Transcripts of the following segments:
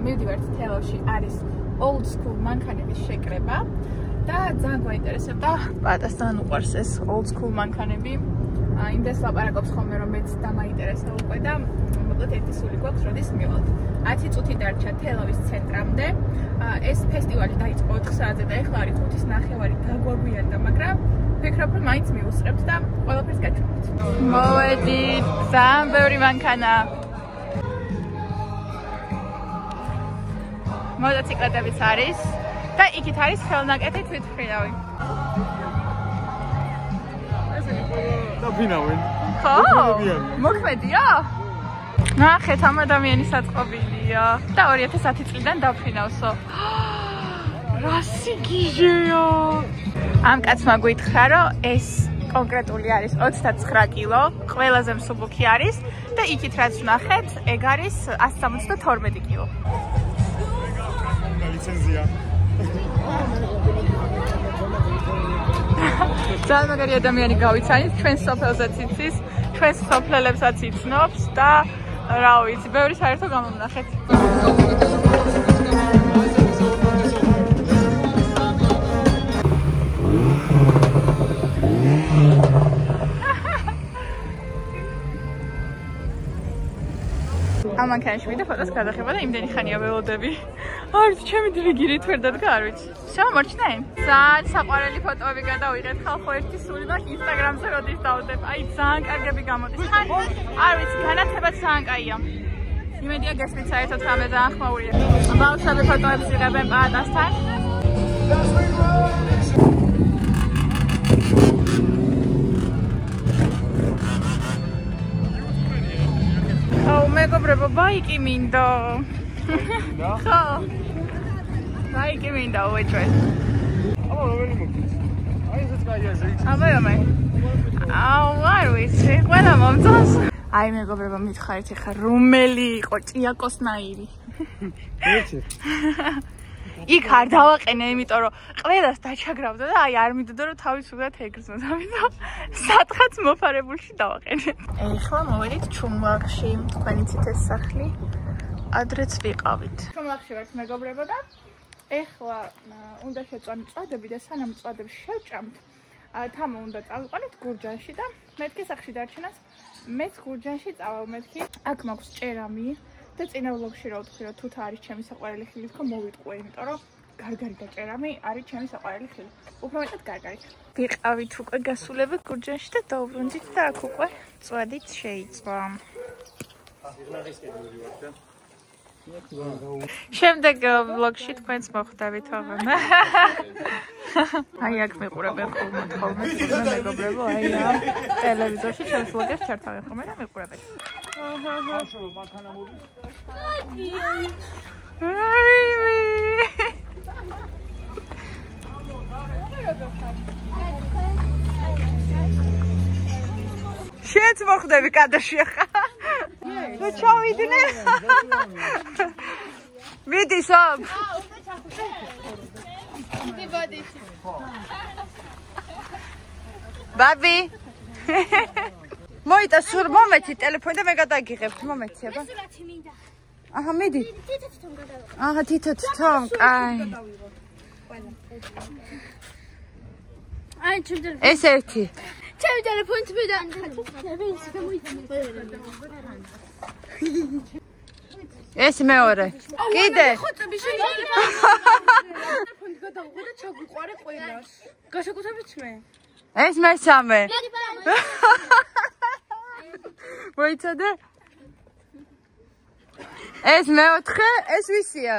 მივდივართ თელავში არის old school მანქანების შეკრება და ძალიან გვაინტერესებდა პატასთან უყვარს ეს old school მანქანები იმდეს ლაპარაკობს ხოლმე რომ მეც დამაინტერესა უკვე და მოკლედ ერთი სული გვაქვს როდის მივალთ 10 წუთი დარჩა თელავის ცენტრამდე ეს ფესტივალი დაიწყო 4 საათზე და ეხლა არის 5:30 დაგვაგვიანდა მაგრამ ვფიქრობ რომ მაინც მივუსწრებთ და ყველაფერს გაჩვენებთ მოვედით ძალიან ბევრი მანქანა მოტოციკლებიც არის და იქით არის ხელნაკეთი თვითმფრინავი დაფინავენ. ხო? მოქმედია? ნახეთ ამ ადამიანის აწყობილია და 2010 წლიდან დაფინავსო. რა სიგიჟეა! ამ კაცმა გითხრა რომ ეს კონკრეტული არის 29 კილო, ყველაზე მსუბუქი არის და იქით რაც ვნახეთ, ეგ არის 172 კილო. ლიცენზია. ძალიან მაგარი ადამიანი გავიცანით, ჩვენ სოფელზეც იცის, ჩვენ სოფლელებსაც იცნობს და რა ვიცი, ბევრი საერთო გამოვნახეთ. ამ მანქანაში ვიდა ფოტოს გადახება და იმდენი ხანია ველოდები. არ ვიცი, ჩემი დრიგირით ვერ დადგა, არ ვიცი. შემომორჩნენ? ძალიან საყვარელი ფოტოები გადავიღეთ ხალხო ერთი სული და ინსტაგრამზე როდის დავდებ. აი ძალიან კარგები გამოდის. არ ვიცი, განათებაც ძალიან კაია. იმედია გესმით საერთოდ რამე ძალიან ხმაურია. ბავშვები ფოტოებს იღებენ პატასთან. მეგობრებო, ბაიკი მინდა. ხო. ბაიკი მინდა უეჭვე. აბა რომელი მოგდის? აი ესეც კაია ზეიქს. აბა არ ვიცი, ყველა მომწონს. აი მეგობრებო, მითხარით ახლა რომელი იყო ჭიაკოსნაირი? ერთი. იქ არ დავაყენე, იმიტომ რომ ყველას დაჩაგრავდა და აი არ მინდოდა რომ თავისუფლად ეგრძნოს, ამიტომ სათხაც მოფარებულში დავაყენე. ეხლა მოვედით ჩუმლახში, თქვენი ციტეს სახლი. ადრეც ვიყავით. ჩუმლახში ვართ მეგობრებო და ეხლა უნდა შეწვან წვადები და სანამ წვადებს შევჭამთ, თამო უნდა წავიყვანეთ გურჯანში და მეთქი სახში დარჩენას მეც გურჯანში წავალ მეთქი. აქ მაქვს ჭერამი. და წინა ვლოგში რა ვთქვი რომ თუთა არის ჩემი საყვარელი ხილი თქო მოვიტყვე იმიტომ რომ გარგარი და ჭერამი არის ჩემი საყვარელი ხილი უფრო მეტად გარგარი ვიყავით უკვე გასულებით გურჯანში და დავბრუნდით და აქ უკვე წვადით შეიწვა შემდეგ ვლოგში თქვენს მოხვდებით აღარ აი აქ მიყურებენ ხოლმე მეგობრებო აი ამ ტელევიზორში ჩემს ვლოგებს ჩართავენ ხოლმე და მიყურებენ შენც მოხვდები კადრში ახლა და ჩავიდნენ მიდი სამ ბაბი მოიტა სულ მომეცი ტელეფონი და მე გადაგიღებთ მომეცი აბა აჰა მიდი აჰა თითოთ თომ აი ეს ერთი ჩემი ტელეფონით მე და ეს მეორე კიდე გასაკუთრებით მე ეს მესამე მოიცადე ეს მეოთხე ეს ვისია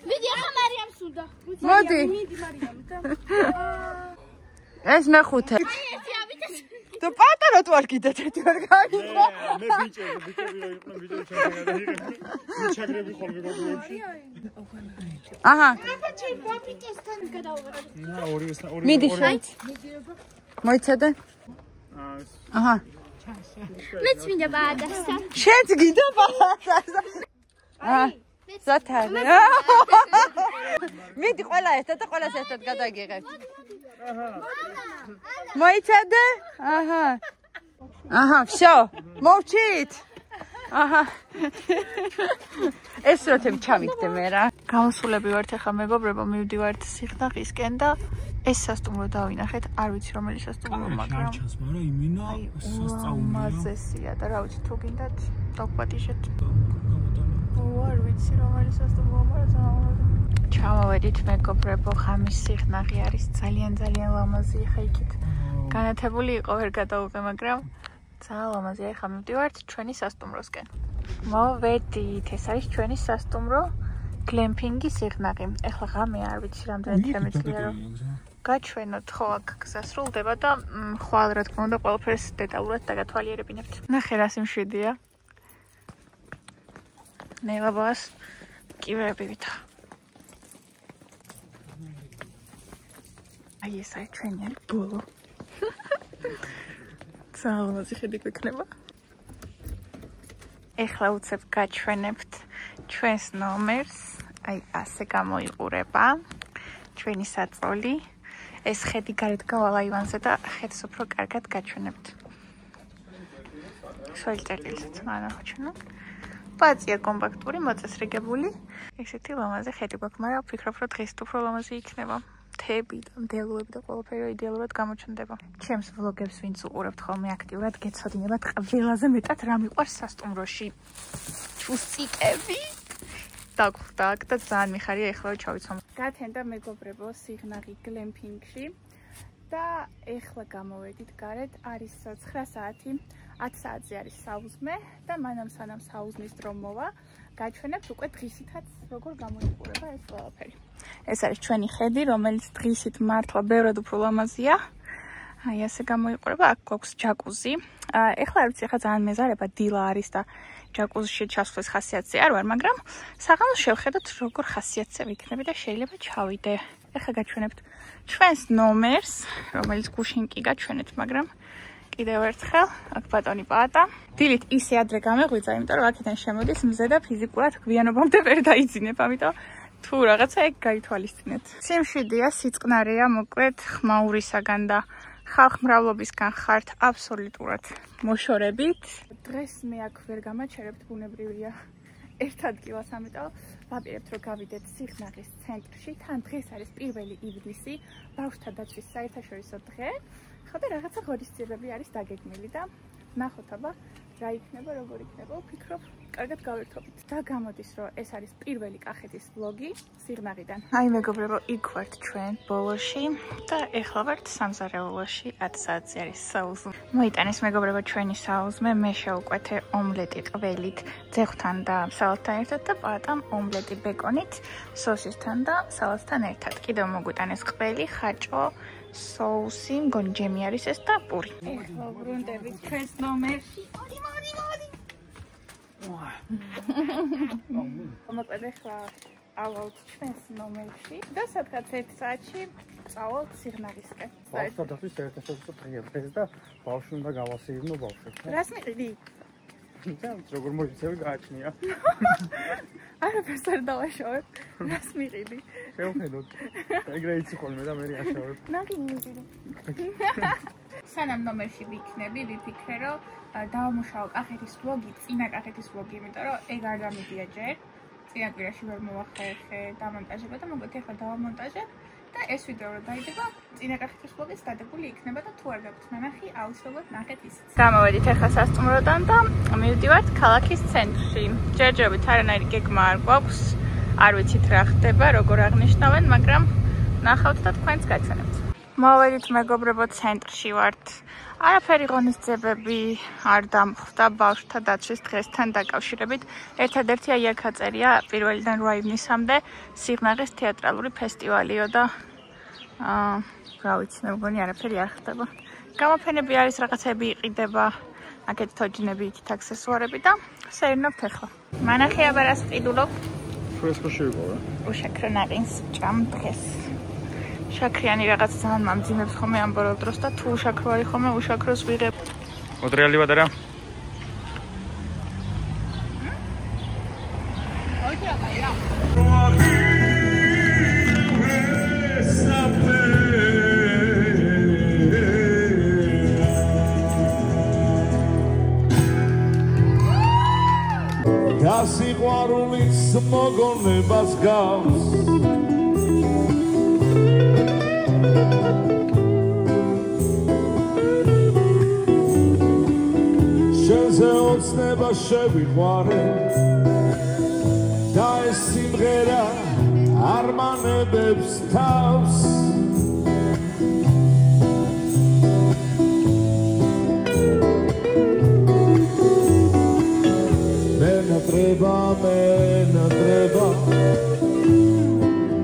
მიდი ახლა მარიამს უნდა მოდი ეს მეხუთე და პატარად ვარ კიდე ერთი ვარ გავიქვა მე ბიჭები რო იყვნენ ვიდეო ჩაგრები ხოლმე გოგოებში აჰა მიდი შენ მოიცადე აჰა მეც მინდა ბადასა შენც გინდა ბადასა აჰა სათარი მიდი ყველა ერთად და ყველას ერთად გადაგიღებთ მოიცადე აჰა აჰა всё მოვჩით აჰა. ეს როთები ჩავიგდე მე რა. გამოსულები ვართ ახლა მეგობრებო, მივდივართ სიღნაღისკენ და ეს სასტუმრო დავინახეთ, არ ვიცი რომელი სასტუმრო, მაგრამ მაგრამ იმინა სასწაულია. მაზესია და რა ვიცი თუ გინდათ დავგვატიშეთ. არ ვიცი რომელი სასტუმრო, მაგრამ ჩავავედით მეგობრებო, ღამის სიღნაღი არის ძალიან ლამაზი, ხა იქით განათებული იყო ვერ გადავუყე, მაგრამ ძალიან ლამაზია. ხა მივდივართ ჩვენი სასტუმროსკენ. მოვედით, ეს არის ჩვენი სასტუმრო, გლემპინგი სიღნაღი. ეხლა ღამე არ ვიცი რამდენი თემი წია რომ გაჩვენოთ, ხო, აქ გზა სრულდება და ხვალ რა თქმა უნდა ყველაფერს დეტალურად დაგათვალიერებინებთ. ნახე რა სიმშვიდეა. ნეღაბას კიბერები ვითა. აი ეს არის ჩვენი არის ბოლო. ძალიან ლამაზი ხედი გვექნება. ეხლა უცებ გაჩვენებთ ჩვენს ნომერს. აი ასე გამოიყურება ჩვენი საწოლი. ეს ხედი გარეთ გავალ აივანზე და ხედს უფრო კარგად გაჩვენებთ. სველი წერტილსაც მანახოჩნო. პაწია კომპაქტური, მოწესრიგებული. ესეთი ლამაზი ხედი გვაქვს, მაგრამ ვფიქრობ, რომ დღეს უფრო ლამაზი იქნება. თები და მდელოები და ყველაფერი იდეალურად გამოჩნდება. ჩემს ვლოგებს ვინც უყურებთ ხოლმე აქტიურად, გეცოდინებათ ყველაზე მეტად რა მიყვარს სასტუმროში. ჩუსტიკები. დაგხვდა აქ და ძალიან მიხარია ეხლა რომ ჩავიცვამ. გათენდა მეგობრებო სიღნაღი გლემპინგში და ეხლა გამოვედით გარეთ, არის 9 საათი, 10 საათზე არის საუზმე და მანამ სანამ საუზმის დრო მოვა, გაჩვენებთ უკვე დღისითაც როგორ გამოიყურება ეს ყველაფერი. ეს არის ჩვენი ხედი, რომელიც დღისით მართლა ბევრად უფრო ლამაზია. აი ასე გამოიყურება, აქ გვაქვს ჯაკუზი. ეხლა არ ვიცი, ეხლა ძალიან მეზარება დილა არის და ჯაკუზში ჩასვლის ხასიათზე არ ვარ, მაგრამ საღამოს შევხედოთ როგორ ხასიათზე ვიქნები და შეიძლება ჩავიდე. ეხლა გაჩვენებთ ჩვენს ნომერს, რომელიც გუშინ კი გაჩვენეთ, მაგრამ კიდევ ერთხელ აქ ბატონი პაატა. დილით ისე ადრე გამეღვიძა, იმიტომ რომ აქედან შემოდის მზე და ფიზიკურად გვიანობამდე ვერ დაიძინებ, ამიტომ თუ რაღაცა ეგ გაითვალისწინეთ. სიმშვიდეა, სიწყნარეა, მოკლედ ხმაურისაგან და ხალხმრავლობისგან ხართ აბსოლუტურად მოშორებით. დღეს მე აქ ვერ გამაჩერებთ, ბუნებრივია ერთ ადგილას, ამიტომ ვაპირებთ რომ გავიდეთ სიღნაღის ცენტრში. თან დღეს არის 1 ივნისი, ბავშვთა დაცვის საერთაშორისო დღე. ხო და რაღაცა ღონისძიებები არის დაგეგმილი და ნახოთ აბა რა იქნება, როგორ იქნება, ვფიქრობ, კარგად გავერთობთ. და გამოდის, რომ ეს არის პირველი კახეთის ვლოგი სიღნაღიდან. აი მეგობრებო, იქ ვართ ჩვენ ბოლოში და ეხლა ვართ სამზარეულოში, 10 საათზე არის საუზმე. მოიტანეს მეგობრებო ჩვენი საუზმე, მე შევუკვეთე ომლეტი ყველით, ძეხვთან და სალათთან ერთად და პაატამ ომლეტი ბეკონით, სოსისთან და სალათთან ერთად. კიდევ მოგვიტანეს ყველი, ხაჭო, соуси, მგონი ჯემი არის ეს და პური. ეხლა ბრუნდებით ჩვენს ნომერში. მოკლედ ეხლა ავალთ ჩვენს ნომერში და სადღაც 1 საათში წავალთ სიღნაღისკენ. ბავშვთა დაცვის საერთაშორისო დღეა დღეს და ბავშვი უნდა გავასეირნო ბავშვებს. რას მიყიდი? როგორ მოიცევი გააჩნია. არაფერს არ დავაშავებ. რას მიყიდი? შევხედოთ. ეგრე იცი ხოლმე და მე აშავებ. ნაგინი მიყიდი. სანამ ნომერში ვიქნები, ვიფიქრე რომ დავამუშავო კახეთის ვლოგი, წინა კახეთის ვლოგი, იმიტომ რომ ეგ არ დამიდია ჯერ. წინა კვირაში ვერ მოვახერხე დამონტაჟება და მოგვით ეხლა დავამონტაჟებ და ეს ვიდეო რო დაიდება, წინა კახეთის ვლოგის დადებული იქნება და თუ არ გაქვთ ნანახი, აუცილებლად ნახეთ ისიც. გამოვედით ეხლა სასტუმროდან და მივდივართ ქალაქის ცენტრში. ჯერჯერობით არანაირი გეგმა არ გვაქვს. არ ვიცით რა ხდება, როგორ აღნიშნავენ, მაგრამ ნახავთ და თქვენც გაჩვენებთ. მოვედით მეგობრებო, ცენტრში ვართ. არაფერი ღონისძიებები არ დამხვდა ბავშვთა დაცვის დღესთან დაკავშირებით. ერთადერთი აი აქ აწერია 1-დან 8 ივნისამდე სიღნაღის თეატრალური ფესტივალიო და რა ვიცი, მე მგონი არაფერი არ ხდება. გამოფენები არის, რაღაცები იყიდება, აქეთ თოჯინები, იქით აქსესუარები და სეირნობთ ეხლა. მანახი აბა რას ყიდულობ? ფრესკო შევიყო რა. უშაქრო ნაყინს ჭამ დღეს. შაქრიანი რაღაც ძალიან მამძიმებს ხოლმე ამ ბოლო დროს და თუ უშაქრო არის ხოლმე უშაქროს ვიღებ. მოდრეალი ვადარა. მოგონებას გავს შენზე ოცნება შევიყვარე და ეს სიმღერა არმანებებს თავს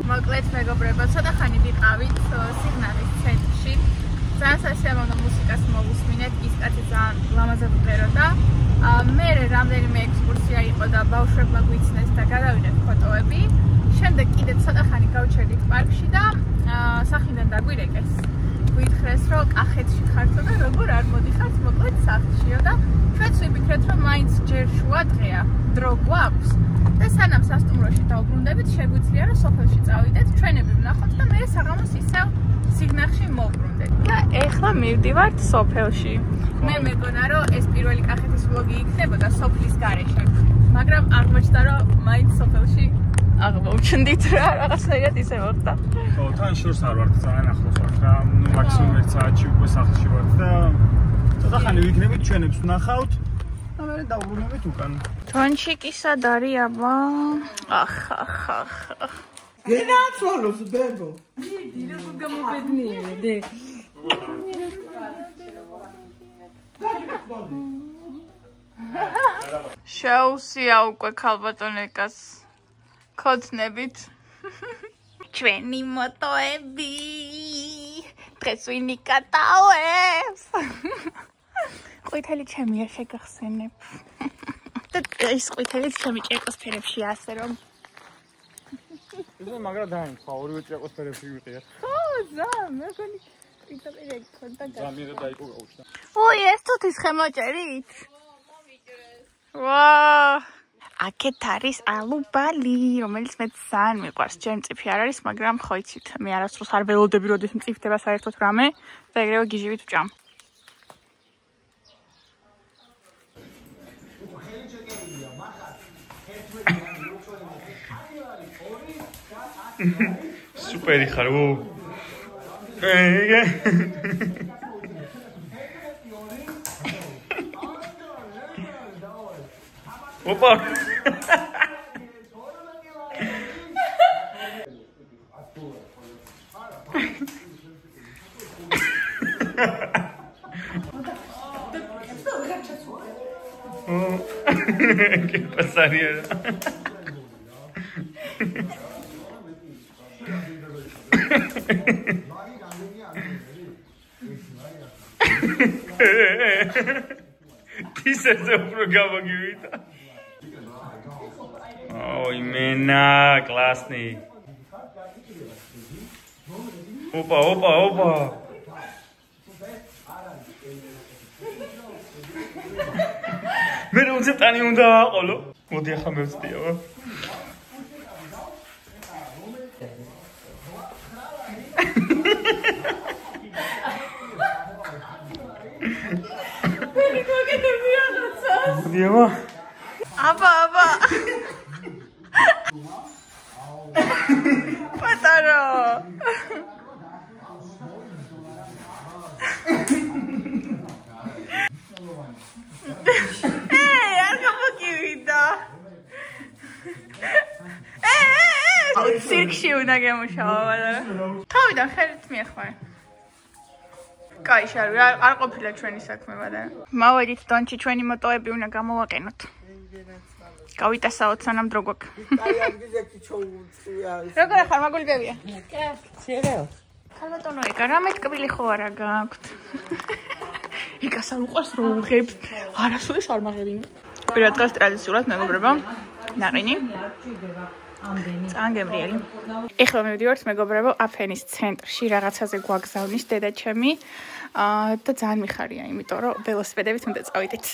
მოკლედ მეგობრებო, ცოტა ხანი ვიყავით სიგნალის ცენტრში. ძალიან სასიამოვნო მუსიკას მოვუსმინეთ, ის კაცი ძალიან ლამაზად მღეროდა. მე რამდენიმე ექსკურსია იყო და ბავშვებმა გვიცნეს და გადავიღეთ ფოტოები. შემდეგ კიდე ცოტა ხანი გავჩერდით პარკში და სახლიდან დაგვირეკეს. გვითხრეს, რომ კახეთში ხართ და როგორ არ მოდიხართ, მოკლედ სახლშიო და ჩვენც ვიფიქრეთ, რომ მაინც ჯერ შუა დღეა, დრო გვაქვს და სანამ სასტუმროში დავბრუნდებით, შეგვიძლია რომ სოფელში წავიდეთ, ჩვენები ვნახოთ და მე საღამოს ისევ სიგნახში მოვბრუნდეთ. და ეხლა მივდივართ სოფელში. მე მეგონა რომ ეს პირველი კახეთის ვლოგი იქნებოდა სოფლის გარეშე, მაგრამ აღმოჩნდა რომ მაინც სოფელში აღმოვჩნდით რა, რაღაცნაირად ისე მოხდა. ხო, თან შორს არ ვართ, ძალიან ახლოს ვართ რა. მაქსიმუმ 1 საათში უკვე სახლში ვართ და ცოტა ხანი ვიქნებით, ჩვენებს ვნახავთ. და მე დავბრუნებით უკან. თონჩიკი სად არის აბა? ახ. გენაცვალოს ბებო. დიდი როგორ გამობედნიერე. შეუსია უკვე ქალბატონეკას ქოცნებით. ჩვენი მოტოები დღეს ვინი კატავებს. ყვითელი ჩემია შეგახსენებ. და ეს ყვითელი ჩემი ჭეკოსფერებში ასე რომ ისე მაგრა დაინახა ორივე ჭეკოსფერებში ვიყია. ხო, მე მგონი ყვითელი ქონდა გა. ზამიერად დაიყო გაუჩნდა. ოი, ეს თუთის ხემოჭერით. ვაა! აქეთ არის ალუბალი, რომელიც მე ძალიან მიყვარს. ჩემ მწიფი არ არის, მაგრამ ხო იცით, მე არასდროს არ ველოდები, როდის მწიფდება საერთოდ რამე და ეგრევე გიჟივით ვჭამ. სუპერი ხარ, ოპა ¿Qué pasaría? Τι σε programa que vita? Ой, мена, классный. Опа. მე როზე ტანი უნდა აყოლო. მოდი ახლა მე ვწდიავა. დიავა. აბა. პატარა. სირკში უნდა გემუშავა, მაგრამ თავიდან ხელით მიეხმარე. კაი, შარვი, არ ყოფილა ჩვენი საქმე, მაგრამ მოვედით დონჩი, ჩვენი მოტოები უნდა გამოვაყენოთ. გავიტასაოთ სანამ დრო გვაქვს. აი აგიზეთი ჩოუწია. როგორ ხარ, მაგულგებია? შეიძლება. ქალბატონო, ეკა რამე ტკბილი ხო არა გაქვთ? იკას არ უყვარს რომ უღებთ. არასოდეს არ მაღებინე. პირველ დღეს ტრადიციულად მეგობრებო, ნაყინი. წანგემრიელი. ეხლა მივდივართ მეგობრებო აფენის ცენტრში რაღაცაზე გვაგზავნის დედაჩემი და ძალიან მიხარია, იმიტომ რომ ველოსიპედებით უნდა წავიდეთ.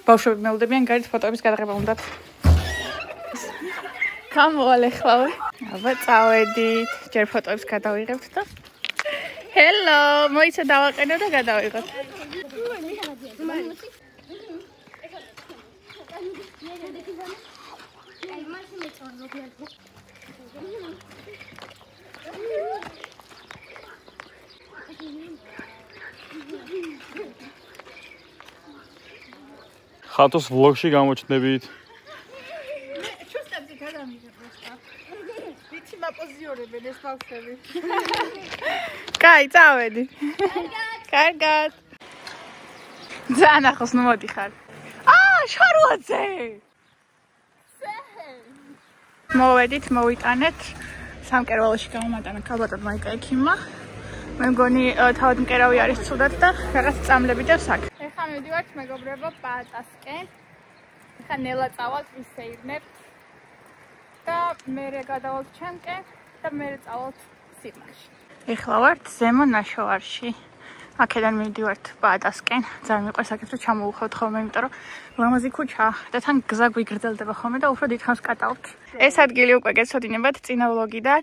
ბავშვები მელოდებიან გარეთ ფოტოების გადაღება უნდათ. გამოვალ ეხლავე. აბა წავედით. ჯერ ფოტოებს გადავიღებთ და ჰელო, მოიცა დავაყენო და გადავიღოთ. ხათოს ვლოგში გამოჩნდებით. ჩუსტები გადამიღებდეს და ვიცი მაპოზიორებენ ეს ბავშვები. კაი, წავედი. კარგად. ძალიან ახლოს ნუ მოდიხარ. შარუაძე. მოვედით, მოვიტანეთ. სამკერვალოში გამომატანა ქალბატონ მაიკა ექიმმა. მე მგონი თავად მკერავი არის ცუდად და რაღაც წამლები და საქ. ეხლა მივდივართ მეგობრებო პაატასკენ. ეხლა ნელა წავალთ ვისეირნებთ. და მერე გადავალთ ჩემკენ და მერე წავალთ სიღნაღში. ეხლა ვართ ზემო ნაშოვარში. აქედან მივდივართ პაატასკენ. ძალიან მიყვარს აქეთ რომ ჩამოვუხავთ ხოლმე, იმიტომ რომ ლამაზი ქუჩაა და თან გზა გვიგრძელდება ხოლმე და უფრო დიდხანს კატავთ. ეს ადგილი უკვე გეცოდინებათ წინა ვლოგიდან.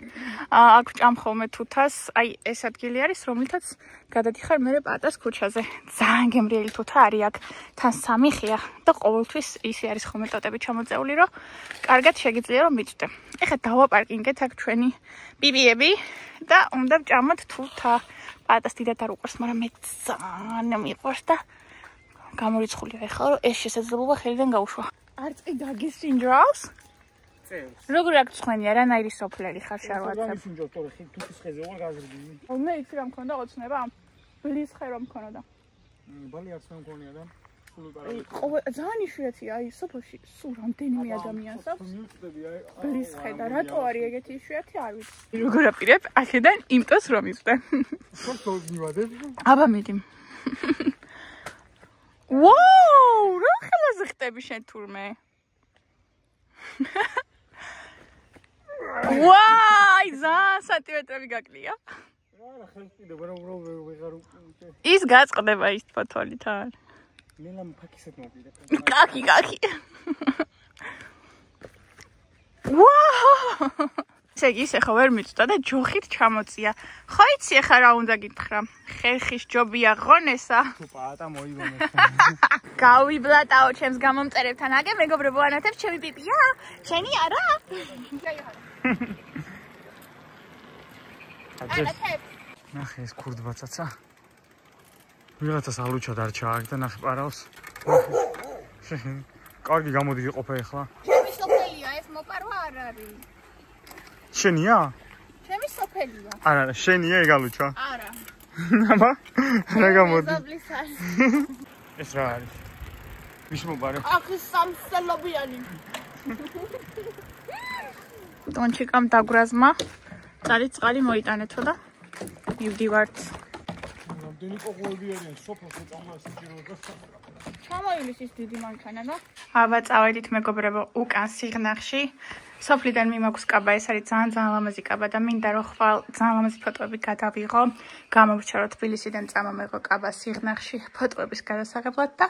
აქ ვჭამ ხოლმე თუთას. აი ეს ადგილი არის, რომლითაც გადადიხარ მე პაატას ქუჩაზე. ძალიან გემრიელი თუთა არის აქ. თან სამი ხია და ყოველთვის ისე არის ხოლმე ტოტები ჩამოწეული, რომ კარგად შეგიძლია რომ მიწვდე. ეხლა დავაპარკინგეთ აქ ჩვენი პიპიები და უნდა ვჭამოთ თუთა. პაატას დიდად არ უყვარს, მაგრამ მე ძალიან მიყვარს და გამორიცხულია ეხლა რომ ეს შესაძლებლობა ხელიდან გაუშვა. არწი დაგისინჯავს? წევს. როგორ აქ ცხენი არანაირი სოფლერი ხარ შარვაცა? გამისინჯავს, თორე თუთის ხეზე ვარ გაზრდილი. მე იცი რა მქონდა ოცნება? ბლის ხე რომ მქონოდა. ბალი არც მე მქონია და ძალიან იშვიათია აი სოფელში სულ რამდენიმე ადამიანს აქვს ბლის ხე და რატო არის ეგეთი იშვიათი არ ვიცი როგორ აპირებ აქედან იმტოს რომ იწვდე სოფელს მივადებ აბა მიდი ვაუ რა ხელაზე ხტები შენ თურმე ვაი ძალიან სანტიმეტრები გაკლია არა ხელს კიდევ რა ვეღარ ის გაწყდება ის ფოთოლითან მელამ ფაქისად მოვიდა. კაკი. ვაუ! ისე ხო ვერ მიწვდა და ჯოხით ჩამოწია. ხო იცი ახლა რა უნდა გითხრა? ხერხის ჯობია ღონესა. თუ პაატა მოიგონე. გავიბლატაო ჩემს გამომწერებთან. აგე მეგობრებო ანათებს ჩემი პიპია? შენი არა? ნახე ეს ქურდბაცაცა. ვიღაცას ალუჩა დარჩა აქ და ნახე პარავს. კარგი გამოდი ვიყოფე ახლა. ჩემი სოფელია, ეს მოპარვა არ არის. შენია? ჩემი სოფელია. არა, შენია ეგ ალუჩა? არა. აბა, რა გამოდი? ზაბლისარი. ეს რა არის? ვის მოპარე? აქ სამსელობიანი. დონჩიკამ დაგვრაზმა. წარიწყალი მოიტანეთო და მივდივართ. დენი ყოყოები არიან სოფელში წამოს სიჭიროება. ჩამოივლის ის დიდი მანქანა და აბა წავედით მეგობრებო უკან სიღნაღში. სოფლიდან მიმაქვს კაბა, ეს არის ძალიან ლამაზი კაბა და მინდა რომ ხვალ ძალიან ლამაზი ფოტოები გადავიღო. გამოვრჩა რომ თბილისიდან წამომეღო კაბა სიღნაღში ფოტოების გადასაღებად და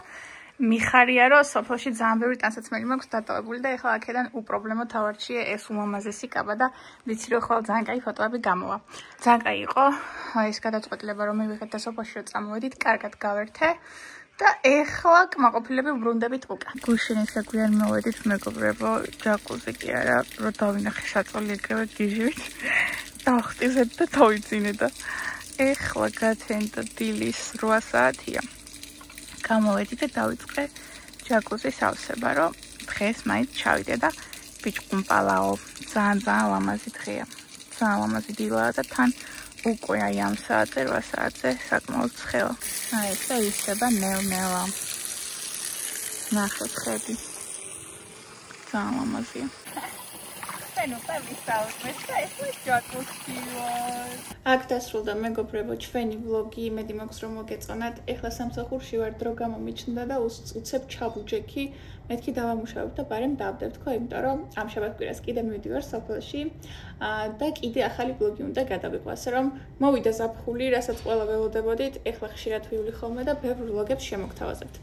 მიხარია რომ სოფელში ძალიან ბევრი ტანსაცმელი მაქვს დატოვებული და ეხლა აქედან უპრობლემო თავარჩია ეს უმამაზესი კაბა და ვიცი რომ ხვალ ძალიან კაი ფოტოები გამოვა. ძალიან კაი იყო ეს გადაწყვეტილება რომ მივიღეთ და სოფელში რომ წამოვედით, კარგად გავერთე და ეხლა კმაყოფილები ვბრუნდებით უკან. გუშინ ისე გვიან მოვედით მეგობრებო, ჯაკუზი კი არა, რომ დავინახე შაწოლი ეგრევე გიჟივით. დავხტიზეთ და თავიწინე და ეხლა გათენდა დილის 8 საათია. გამოვედი და დავიწყე ჯაკუზის ავსება, რომ დღეს მაინც ჩავიდე და ბიჭყუმპალაო. ძალიან ლამაზი დღეა. ძალიან ლამაზი დილაა და თან უკვე აი ამ საათზე 8 საათზე საკმაოდ ცხელა. აი ეს ისება ნელ-ნელა. ნახეთ ხედი. ძალიან ლამაზია. აქ დასრულდა მეგობრებო ჩვენი ვლოგი, იმედი მაქვს რომ მოგეწონათ. ეხლა სამსახურში ვარ, დრო გამომიჩნდა და უცებ ჩავუჯექი. მეთქი დავამუშავებ და ბარემ დავდებთ ხო, იმიტომ რომ ამ შაბათ-კვირას კიდე მივდივარ სოფელში და კიდე ახალი ვლოგი უნდა გადავიღო, ასე რომ მოვიდა ზაფხული, რასაც ყველა ველოდებოდით, ეხლა ხშირად ვივლი ხოლმე და ბევრ ვლოგებს შემოგთავაზებთ.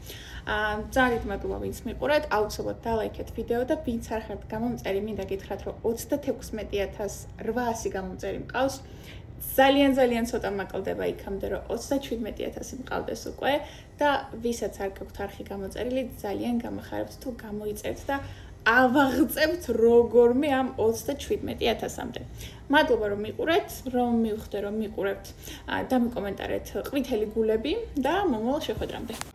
ძალიან მადლობა ვინც მიყურეთ, აუცილებლად დალაიქეთ ვიდეო და ვინც არ ხართ გამომწერი, მინდა გითხრათ რომ 36800 გამომწერი მყავს. ძალიან ცოტა მაკლდება იქამდე რომ 37000 მყავდეს უკვე და ვისაც არ გაქვთ არხი გამოწერილი, ძალიან გამახარებთ თუ გამოიწერთ და ავაღწევთ როგორმე ამ 37,000-მდე. მადლობა რომ მიყურეთ, რომ მივხვდე რომ მიყურებთ და მიკომენტარეთ ყვითელი გულები და მომავალ შეხვედრამდე.